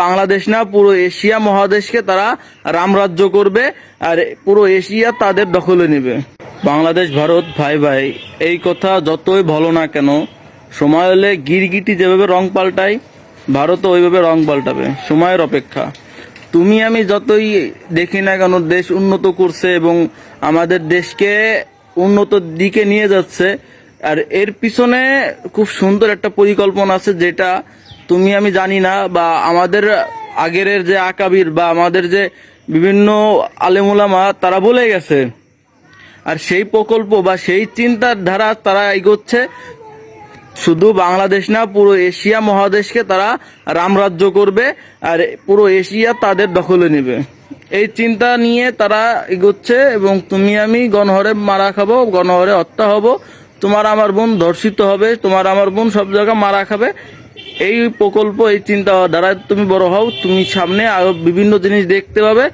বাংলাদেশ না, পুরো এশিয়া মহাদেশকে তারা রামরাজ্য করবে আর পুরো এশিয়া তাদের দখলে নেবে। বাংলাদেশ ভারত ভাই ভাই, এই কথা যতই বলো না কেন, সময় হলে গিরগিটি যেভাবে রং পাল্টায়, ভারতও ওইভাবে রং পাল্টাবে। সময়ের অপেক্ষা। তুমি আমি যতই দেখি না কেন দেশ উন্নত করছে এবং আমাদের দেশকে উন্নতর দিকে নিয়ে যাচ্ছে, আর এর পিছনে খুব সুন্দর একটা পরিকল্পনা আছে যেটা তুমি আমি জানি না, বা আমাদের আগের যে আকাবির বা আমাদের যে বিভিন্ন আলেমুলামা তারা বলে গেছে। আর সেই প্রকল্প বা সেই চিন্তার ধারা তারা এগোচ্ছে। শুধু বাংলাদেশ না, পুরো এশিয়া মহাদেশকে তারা রামরাজ্য করবে আর পুরো এশিয়া তাদের দখলে নেবে। এই চিন্তা নিয়ে তারা এগোচ্ছে এবং তুমি আমি গণহরে মারা খাবো, গণহরে হত্যা হব, তোমার আমার বোন ধর্ষিত হবে, তোমার আমার বোন সব জায়গায় মারা খাবে। এই প্রকল্প, এই চিন্তা দ্বারা তুমি বড় হও, তুমি সামনে আরো বিভিন্ন জিনিস দেখতে পাবে।